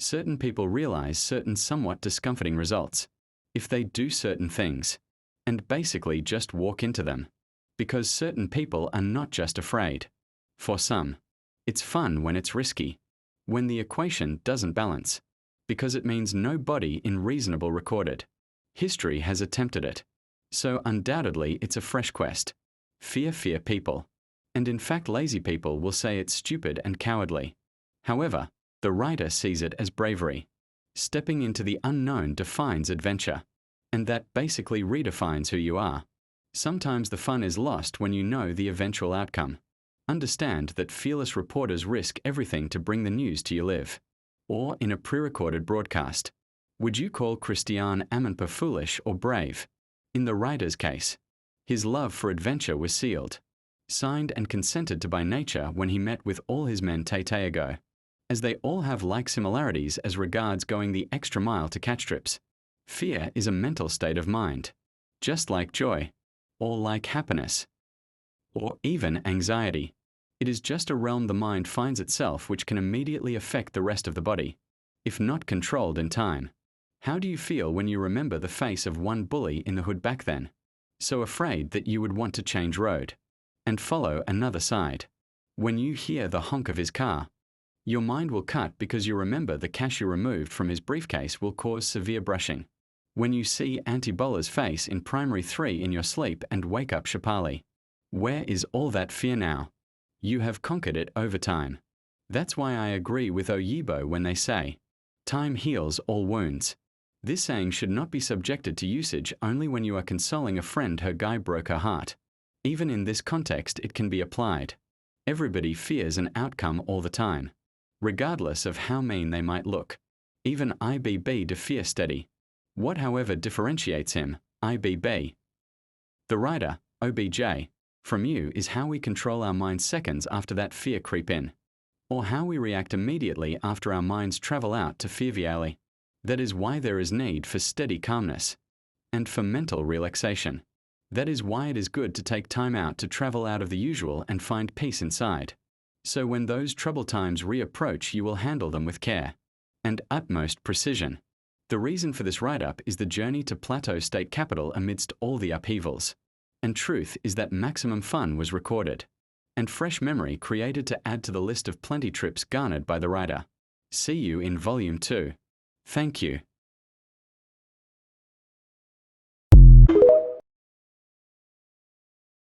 Certain people realize certain somewhat discomforting results if they do certain things, and basically just walk into them. Because certain people are not just afraid. For some, it's fun when it's risky, when the equation doesn't balance, because it means no body in reasonable recorded history has attempted it. So undoubtedly it's a fresh quest. Fear people. And in fact lazy people will say it's stupid and cowardly. However, the writer sees it as bravery. Stepping into the unknown defines adventure. And that basically redefines who you are. Sometimes the fun is lost when you know the eventual outcome. Understand that fearless reporters risk everything to bring the news to you live. Or in a pre-recorded broadcast. Would you call Christian Amanpour foolish or brave? In the writer's case, his love for adventure was sealed, signed and consented to by nature when he met with all his men Tay ago, as they all have like similarities as regards going the extra mile to catch trips. Fear is a mental state of mind, just like joy, or like happiness, or even anxiety. It is just a realm the mind finds itself which can immediately affect the rest of the body, if not controlled in time. How do you feel when you remember the face of one bully in the hood back then? So afraid that you would want to change road and follow another side. When you hear the honk of his car, your mind will cut because you remember the cash you removed from his briefcase will cause severe brushing. When you see Auntie Bola's face in primary 3 in your sleep and wake up Shapali, where is all that fear now? You have conquered it over time. That's why I agree with Oyibo when they say, time heals all wounds. This saying should not be subjected to usage only when you are consoling a friend her guy broke her heart. Even in this context it can be applied. Everybody fears an outcome all the time, regardless of how mean they might look. Even IBB de fear steady. What however differentiates him, IBB, the writer, OBJ, from you is how we control our minds seconds after that fear creep in, or how we react immediately after our minds travel out to fear. That is why there is need for steady calmness and for mental relaxation. That is why it is good to take time out to travel out of the usual and find peace inside. So when those trouble times reapproach, you will handle them with care and utmost precision. The reason for this write-up is the journey to Plateau State Capital amidst all the upheavals. And truth is that maximum fun was recorded, and fresh memory created to add to the list of plenty trips garnered by the writer. See you in Volume 2. Thank you.